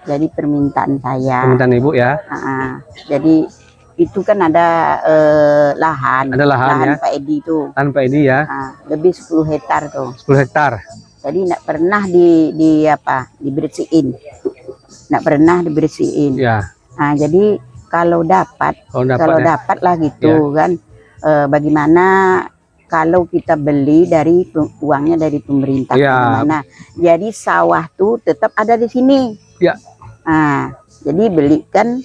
Jadi permintaan saya. Permintaan Ibu ya. Jadi itu kan ada lahan. Ada lahan ya. Pak Edi itu. Lahan Pak Edi ya. Lebih 10 hektar tuh. 10 hektar. Jadi enggak pernah dibersihin. Enggak pernah dibersihin. Ya. Nah, jadi kalau dapat lah gitu ya. Kan bagaimana kalau kita beli dari uangnya dari pemerintah ya. Bagaimana? Jadi sawah tuh tetap ada di sini. Ya. Nah, jadi belikan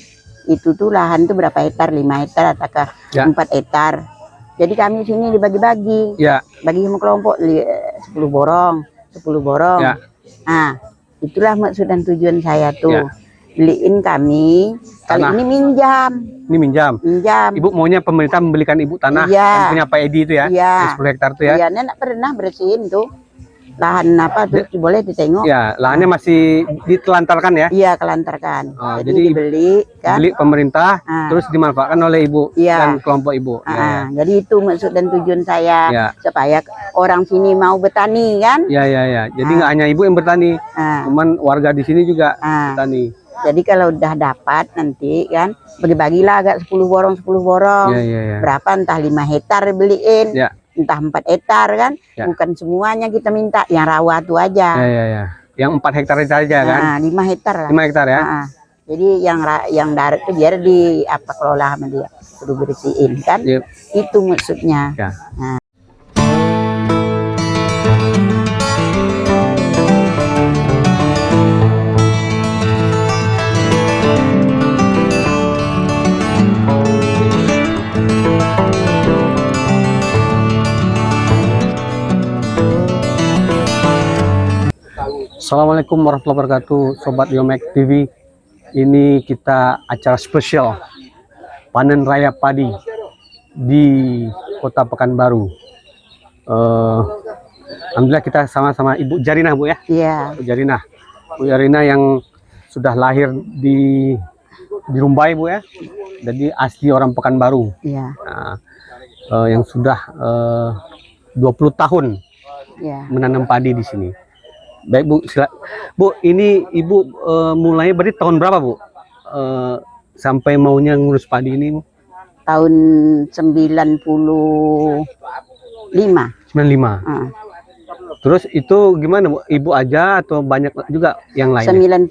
itu tuh lahan tuh berapa hektar, 5 hektar ataukah 4 hektar. Jadi kami sini dibagi-bagi. Ya. Bagi sama kelompok 10 borong. Ya. Nah, itulah maksud dan tujuan saya tuh. Ya. Beliin kami, kali ini minjam. Ini minjam. Ibu maunya pemerintah membelikan Ibu tanah yang punya Pak Edi itu ya? Iya. 10 hektar itu ya? Iya, nenek pernah bersihin tuh. Lahan apa tuh boleh ditengok. Ya, lahannya masih ditelantarkan ya? Iya, kelantarkan. Jadi dibeli kan. Beli pemerintah, terus dimanfaatkan oleh Ibu dan kelompok Ibu. Jadi itu maksud dan tujuan saya, supaya orang sini mau bertani kan? Iya. Jadi nggak hanya Ibu yang bertani, cuman warga di sini juga bertani. Jadi kalau udah dapat nanti kan, bagi-bagilah agak 10 borong. Berapa entah 5 hektar beliin. Entah 4 hektar kan, bukan semuanya kita minta, yang rawa tuh aja. Yang 4 hektar itu aja kan? 5 hektar lah. 5 hektar ya. Jadi yang darat itu biar kelola sama dia, perlu bersihin kan? Itu maksudnya. Assalamualaikum warahmatullahi wabarakatuh, Sobat Yomek TV. Ini kita acara spesial panen raya padi di Kota Pekanbaru. Alhamdulillah kita sama-sama Ibu Jarinah, Bu ya. Iya. Bu Jarinah yang sudah lahir di Rumbai, Bu ya. Jadi asli orang Pekanbaru. Iya. Yang sudah 20 tahun menanam padi di sini. Baik Bu, Bu, ini Ibu mulai berarti tahun berapa Bu? Sampai maunya ngurus padi ini Bu? Tahun 95. 95. Terus itu gimana Bu? Ibu aja atau banyak juga yang lain? 95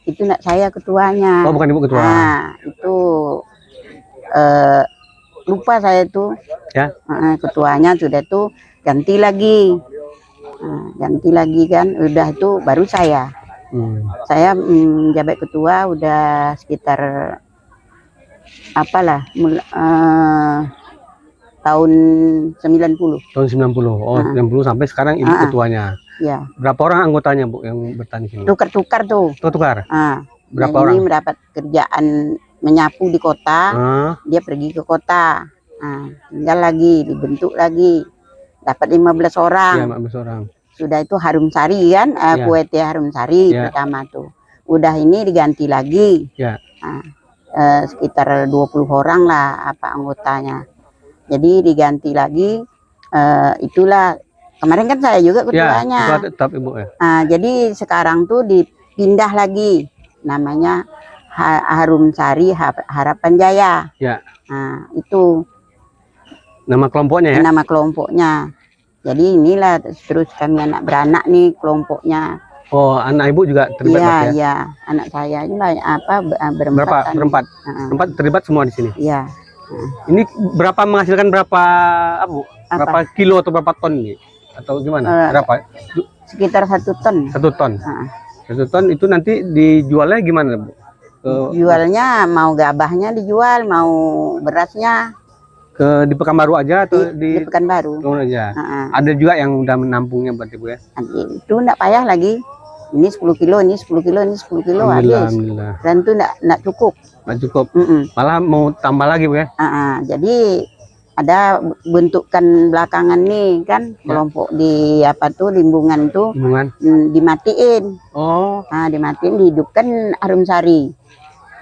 itu nak saya ketuanya. Oh, bukan Ibu ketua. Itu lupa saya tuh. Ya. Ketuanya sudah tuh ganti lagi. Kan udah itu baru saya jabat ketua udah sekitar tahun 90. Tahun 90. Oh, 90 sampai sekarang Ibu ketuanya. Ya. Berapa orang anggotanya Bu yang bertani sini? Tukar-tukar tuh. Tukar. Berapa orang? Ini mendapat kerjaan menyapu di kota, dia pergi ke kota. Tinggal lagi, dibentuk lagi. Dapat 15 orang. Iya, 15 orang. Sudah itu Harum Sari kan, Kuete Harum Sari pertama tuh. Udah ini diganti lagi. Sekitar 20 orang lah anggotanya. Jadi diganti lagi, itulah kemarin kan saya juga ketuanya. Tetap Ibu ya. Jadi sekarang tuh dipindah lagi, namanya Harum Sari Harapan Jaya. Ya. Itu nama kelompoknya ya? Nama kelompoknya. Jadi inilah terus kami anak beranak nih kelompoknya. Oh, anak Ibu juga terlibat ya? Iya, anak saya ini banyak berempat. Berempat terlibat semua di sini? Iya. Ini menghasilkan berapa Bu? Berapa kilo atau berapa ton nih? Atau gimana? Berapa? Sekitar 1 ton. 1 ton. 1 ton itu nanti dijualnya gimana Bu? Jualnya mau gabahnya dijual, mau berasnya di Pekanbaru aja atau di Pekanbaru aja. Ada juga yang udah menampungnya berarti Bu ya? Itu enggak payah lagi. Ini 10 kilo, ini 10 kilo, ini 10 kilo habis. Dan itu enggak cukup. Enggak cukup. Malah mau tambah lagi Bu ya? Jadi ada bentukan belakangan nih kan kelompok di limbungan tuh. Dimatiin. Oh. Dimatiin, dihidupkan Harum Sari.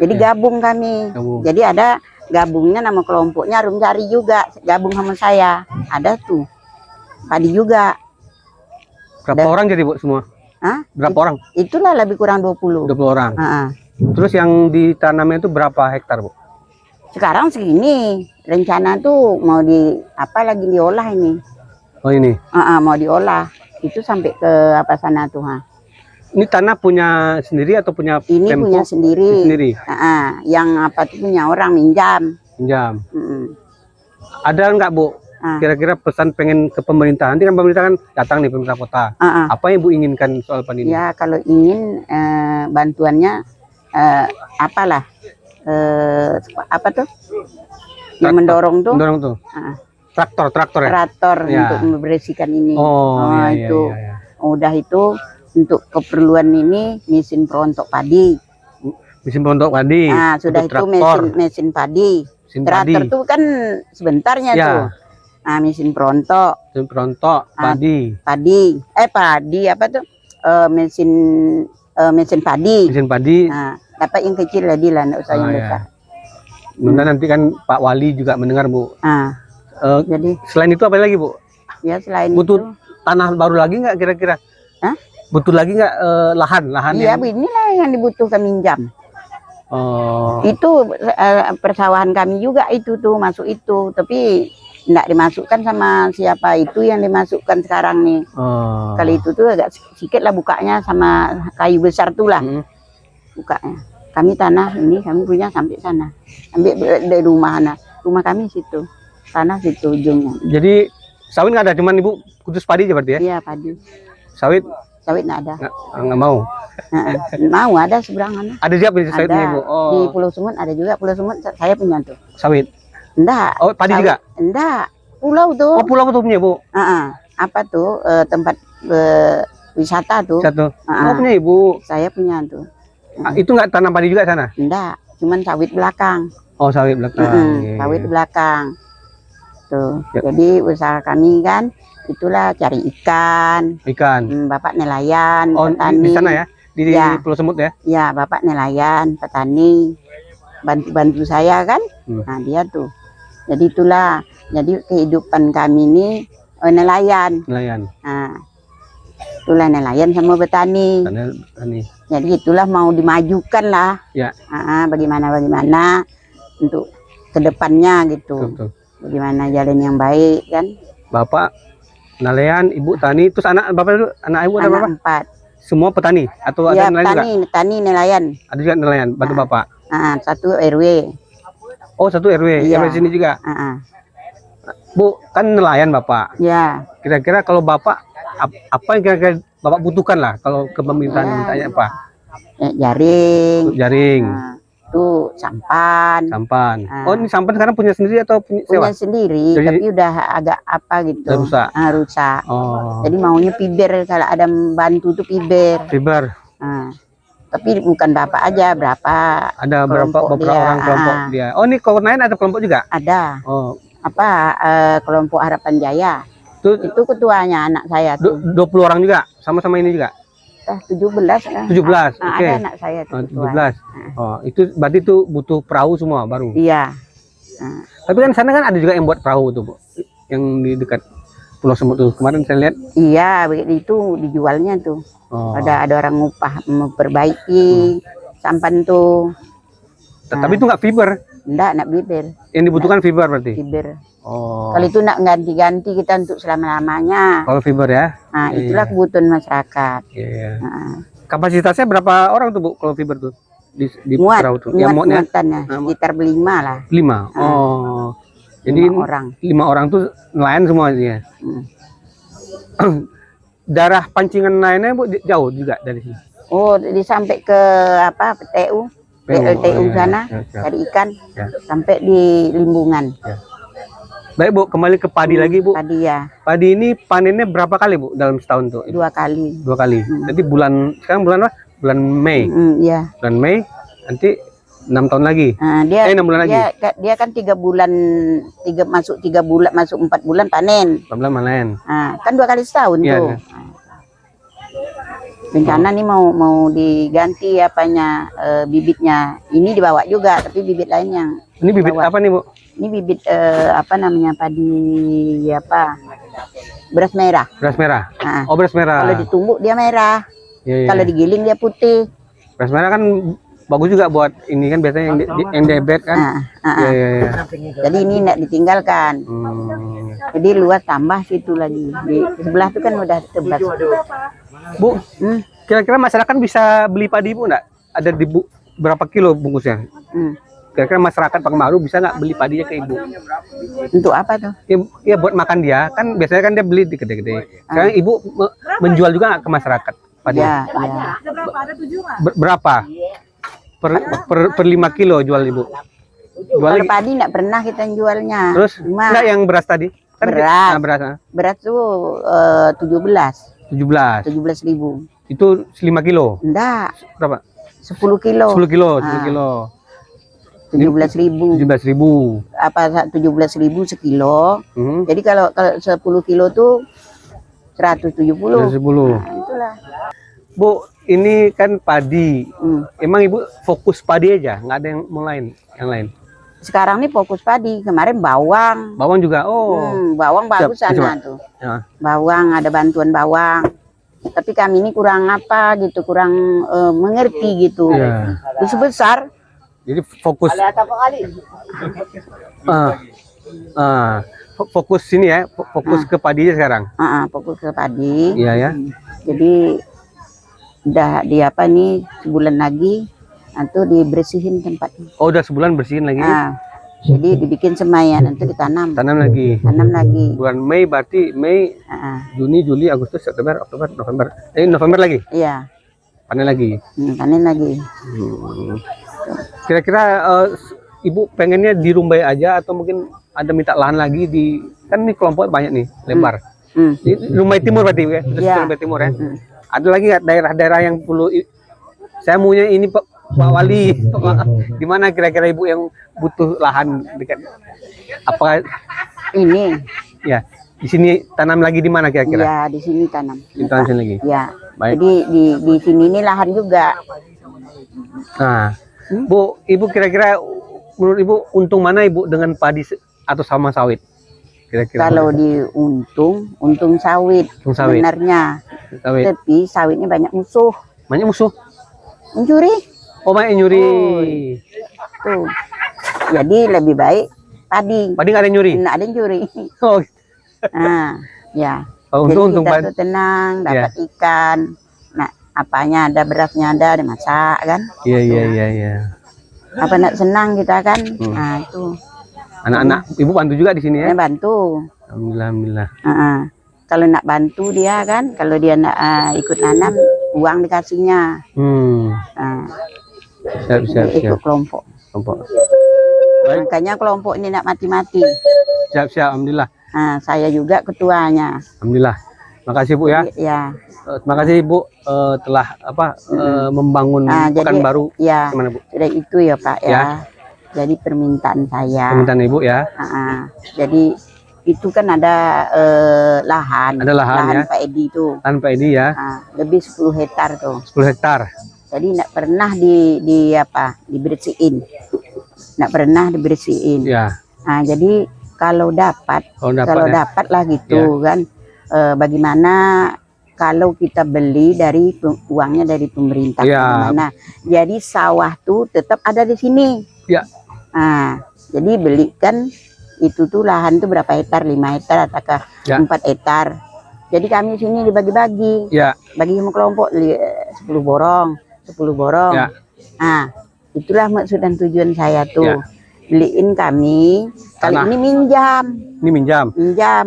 Jadi gabung kami. Jadi ada gabungnya nama kelompoknya Harum Sari juga, gabung sama saya. Ada tuh padi juga. Berapa orang jadi Bu semua? Hah? Berapa orang? Itulah lebih kurang 20. 20 orang. Ah. Terus yang ditanamnya itu berapa hektar, Bu? Sekarang segini, rencana tuh mau lagi diolah ini. Oh ini? Mau diolah. Itu sampai ke apa sana tuh, ha? Ini tanah punya sendiri atau punya ini Pemko? Punya sendiri. Sendiri. Yang apa tuh punya orang minjam. Minjam. Ada nggak, Bu? Kira-kira pesan pengen ke pemerintah? Nanti kan pemerintah kan datang nih, pemerintah kota. Apa yang Bu inginkan soal pan ini? Ya kalau ingin bantuannya apalah apa tuh? Yang mendorong tuh? Mendorong tuh. Traktor ya? Traktor untuk membersihkan ini. Iya, itu. Udah itu untuk keperluan ini mesin perontok padi. Mesin perontok padi. Sudah itu mesin padi. Traktor tuh kan sebentarnya tuh. Mesin perontok. Mesin perontok padi. Padi apa tuh? Mesin padi. Mesin padi. Dapat yang kecil lah enggak usah yang besar. Nanti kan Pak Wali juga mendengar, Bu. Jadi selain itu apa lagi, Bu? Ya selain butuh itu tanah baru lagi nggak kira-kira? Butuh lagi nggak lahan? Iya, inilah yang dibutuhkan minjam. Itu persawahan kami juga itu tuh masuk itu, tapi enggak dimasukkan sama siapa itu yang dimasukkan sekarang nih. Kali itu tuh agak sedikit lah bukanya sama kayu besar tuh lah. Bukanya. Kami tanah ini kami punya sampai sana. Sampai dari rumah kami situ. Tanah situ ujungnya. Jadi sawit nggak ada, cuman Ibu khusus padi aja berarti ya? Iya, padi. Sawit nggak ada. Nggak mau. Mau ada seberangan. Ada siapa di sawitnya, Ibu? Di Pulau Sumut ada juga. Pulau Sumut saya punya tuh. Sawit? Enggak. Oh, padi sawit juga? Enggak. Pulau tuh. Oh, pulau tuh punya, Bu? Apa tuh tempat wisata tuh. Oh, punya Ibu? Saya punya tuh. Itu nggak tanam padi juga sana? Enggak, cuman sawit belakang. Oh, sawit belakang. Sawit belakang. Tuh. Jadi usaha kami kan itulah cari ikan. Bapak nelayan, petani. Di sana ya? Di Pulau Semut ya? Ya, bapak nelayan, petani. Bantu saya kan. Nah, dia tuh. Jadi itulah. Jadi kehidupan kami ini nelayan. Nah, itulah nelayan sama petani. Jadi itulah mau dimajukan lah. Ya. Bagaimana untuk kedepannya gitu. Betul. Bagaimana jalan yang baik kan. Bapak nelayan, Ibu tani, terus anak Bapak itu anak Ibu ada berapa? 4. Semua petani atau ada nelayan juga? Petani nelayan. Ada juga nelayan bantu Bapak. Satu RW. Oh, satu RW. Iya. RW sini juga. Bu, kan nelayan Bapak. Ya. Kira-kira kalau Bapak apa yang kira-kira Bapak butuhkan lah kalau ke pemerintahan mintanya apa? Jaring. Tuh sampan. Oh, ini sampan sekarang punya sendiri atau punya sewa? Punya sendiri. Jadi, tapi udah agak apa gitu. Rusak. Jadi maunya fiber, kalau ada bantu tuh fiber. Tapi bukan Bapak aja, berapa? Ada beberapa orang kelompok dia. Oh, ini lain ada kelompok juga? Ada. Kelompok Harapan Jaya. Itu ketuanya anak saya tuh. 20 orang juga, sama-sama ini juga. 17 lah. 17. Oke. Ada anak saya tuh. 17. Itu berarti tuh butuh perahu semua baru. Iya. Tapi kan sana kan ada juga yang buat perahu tuh, Bu. Yang di dekat Pulau Semut tuh. Kemarin saya lihat. Iya, itu dijualnya tuh. Ada orang ngupah memperbaiki sampan tuh. Tapi itu nggak fiber. Enggak fiber. Yang dibutuhkan fiber berarti. Fiber. Kalau itu nak ganti-ganti kita untuk selama-lamanya. Kalau fiber ya. Nah, itulah kebutuhan masyarakat. Iya. Kapasitasnya berapa orang tuh, Bu, kalau fiber tuh? Di perahu tuh. Muatannya sekitar 5 lah. 5. Jadi 5 orang tuh nelayan semua dia. Daerah pancingan lainnya, Bu, jauh juga dari sini. Oh, sampai ke apa? PLTU sana cari ikan sampai di Limbungan. Baik, Bu, kembali ke padi lagi, Bu. Padi ya. Padi ini panennya berapa kali, Bu, dalam setahun tuh? 2 kali. 2 kali. Jadi sekarang bulan apa? Bulan Mei. Iya. Bulan Mei, nanti 6 tahun lagi. 6 bulan lagi. Dia kan 3 bulan, masuk 4 bulan panen. 4 bulan panen. Kan 2 kali setahun tuh. Rencana nih mau diganti bibitnya. Ini dibawa juga, tapi bibit lain yang. Ini bibit apa nih, Bu? Ini bibit padi beras merah. Beras merah. Oh, beras merah. Kalau ditumbuk dia merah. Kalau digiling dia putih. Beras merah kan bagus juga buat ini kan biasanya yang diabetes kan. Jadi ini tidak ditinggalkan. Jadi luas tambah situ lagi. Di sebelah itu kan udah tebas. Bu, kira-kira masyarakat bisa beli padi Bu enggak? Ada di berapa kilo bungkusnya? Kira-kira masyarakat Pekanbaru bisa nggak beli padinya ke Ibu? Untuk apa tuh? Ya buat makan dia. Kan biasanya kan dia beli di gede-gede. Sekarang Ibu menjual juga nggak ke masyarakat padinya? Berapa? Per 5 kilo jual Ibu? Kalau padi nggak pernah kita jualnya. Terus enggak yang beras tadi? Kan beras tuh 17.000. Itu 5 kilo? Enggak. Berapa? 10 kilo. 10 kilo. 10 kilo. 17.000. Apa 17.000 sekilo. Jadi kalau 10 kilo tuh 170. 170. Nah, itulah. Bu, ini kan padi. Emang Ibu fokus padi aja, nggak ada yang yang lain? Sekarang nih fokus padi. Kemarin bawang. Bawang juga. Bawang bagus sana tuh. Ya. Bawang, ada bantuan bawang. Tapi kami ini kurang apa gitu, kurang mengerti gitu. Itu sebesar. Jadi fokus. Fokus sini ya, fokus ke padi sekarang. Fokus ke padi. Iya ya. Jadi udah di apa nih sebulan lagi nanti dibersihin tempatnya. Oh, udah sebulan bersihin lagi. Jadi dibikin semaian nanti ditanam. Tanam lagi. Bulan Mei berarti Mei, Juni, Juli, Agustus, September, Oktober, November. November lagi? Iya. Panen lagi. Panen lagi. Kira-kira Ibu pengennya di Rumbai aja atau mungkin ada minta lahan lagi di, kan ini kelompok banyak nih, lebar. Di Rumbai Timur berarti ya? Rumbai Timur ya? Ada lagi daerah-daerah yang perlu saya maunya ini Pak Wali, di mana kira-kira Ibu yang butuh lahan dekat? Apa ini? Ya, di sini tanam lagi di mana kira-kira? Ya, di sini tanam. Tanam sini lagi. Ya. Baik. Jadi di sini ini lahan juga. Nah, Bu, Ibu kira-kira menurut Ibu untung mana Ibu dengan padi atau sama sawit? Kira-kira. Kalau di untung sawit. Sebenarnya. Sawit. Tapi sawitnya banyak musuh. Banyak musuh? Mencuri. Oh, banyak nyuri. Tuh. Jadi lebih baik padi. Padi nggak ada nyuri? Nggak ada nyuri. Oh. Nah, ya. Untung kita tuh tenang, dapat ikan. Nah, apanya ada, berasnya ada, dimasak kan? Iya. Apa nak senang kita kan? Nah, itu. Anak-anak Ibu bantu juga di sini ya? Bantu. Alhamdulillah. Kalau nak bantu dia kan, kalau dia nak ikut nanam, uang dikasihnya. Siap. Ikut kelompok. Makanya kelompok ini nak mati-mati. Siap. Alhamdulillah. Saya juga ketuanya. Alhamdulillah. Makasih Bu ya. Ya. Terima kasih Ibu telah membangun Pekanbaru. Ya. Gimana Bu? Sudah itu ya Pak ya. Jadi permintaan saya. Permintaan Ibu ya. Jadi itu kan ada lahan. Ada lahan ya. Pak Edi itu. Lahan Pak Edi ya. Lebih 10 hektar tuh. 10 hektar. Jadi enggak pernah dibersihin. Enggak pernah dibersihin. Ya. Jadi kalau dapat lah gitu kan. Bagaimana kalau kita beli dari uangnya dari pemerintah, bagaimana? Jadi sawah tuh tetap ada di sini. Ya. Jadi belikan itu tuh lahan tuh berapa hektar, 5 hektar ataukah 4 hektar. Jadi kami sini dibagi-bagi. Bagi semua kelompok 10 borong. Itulah maksud dan tujuan saya tuh. Beliin kami, kali ini minjam. Ini minjam.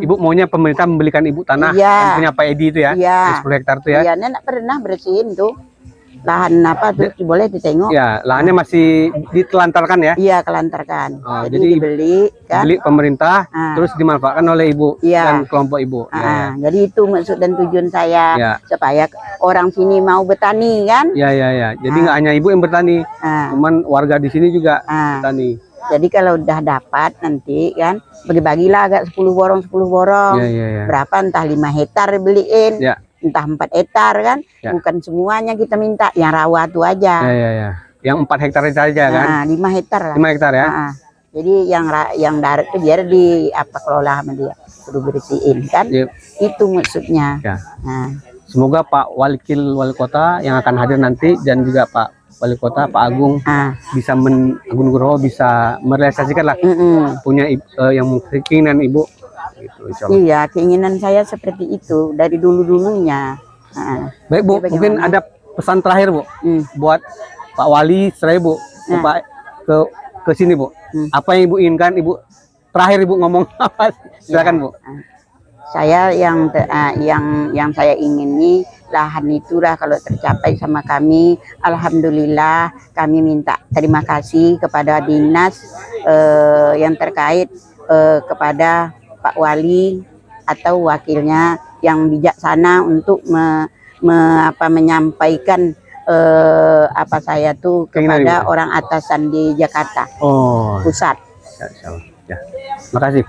Ibu maunya pemerintah membelikan Ibu tanah yang punya Pak Edi itu ya? 10 hektar itu ya? Iya, nenek pernah bersihin tuh. Lahan apa tuh boleh ditengok. Ya, lahannya masih ditelantarkan ya? Iya, kelantarkan. Jadi dibeli kan? Beli pemerintah, terus dimanfaatkan oleh Ibu dan kelompok Ibu. Jadi itu maksud dan tujuan saya, supaya orang sini mau bertani kan? Iya. Jadi nggak hanya Ibu yang bertani, cuman warga di sini juga bertani. Jadi kalau udah dapat nanti kan bagi-bagilah agak 10 borong. Berapa entah 5 hektar beliin. Entah 4 hektar kan, bukan semuanya kita minta, yang rawa tuh aja. Yang 4 hektar saja kan? 5 hektar lah. 5 hektar ya. Jadi yang darat itu biar kelola sama dia, perlu bersihin kan? Itu maksudnya. semoga Pak Wali Kota yang akan hadir nanti dan juga Pak Wali Kota Pak Agung bisa Agung Nugroho bisa merealisasikan lah punya yang keinginan Ibu gitu, iya, keinginan saya seperti itu dari dulunya. Baik Bu, mungkin ada pesan terakhir Bu buat Pak Wali setelah Bu ke sini Bu. Apa yang Ibu inginkan Ibu terakhir Ibu ngomong apa? Silakan Bu. Saya yang saya ingini lahan itu lah kalau tercapai sama kami, alhamdulillah. Kami minta terima kasih kepada dinas yang terkait, kepada Pak Wali atau wakilnya yang bijaksana untuk menyampaikan apa saya tuh kepada orang atasan di Jakarta Pusat. Ya. Makasih.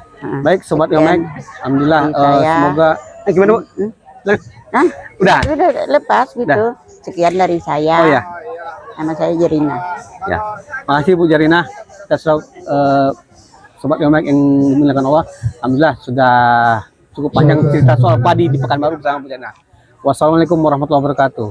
Baik Sobat Ngamek, alhamdulillah semoga gimana Bu? Udah lepas gitu. Sekian dari saya. Oh ya. Nama saya Jarina. Ya. Makasih Bu Jarina atas Sobat Ngamek yang dimuliakan Allah. Alhamdulillah sudah cukup panjang cerita soal padi di Pekanbaru bersama Bu Jarina. Wassalamualaikum warahmatullahi wabarakatuh.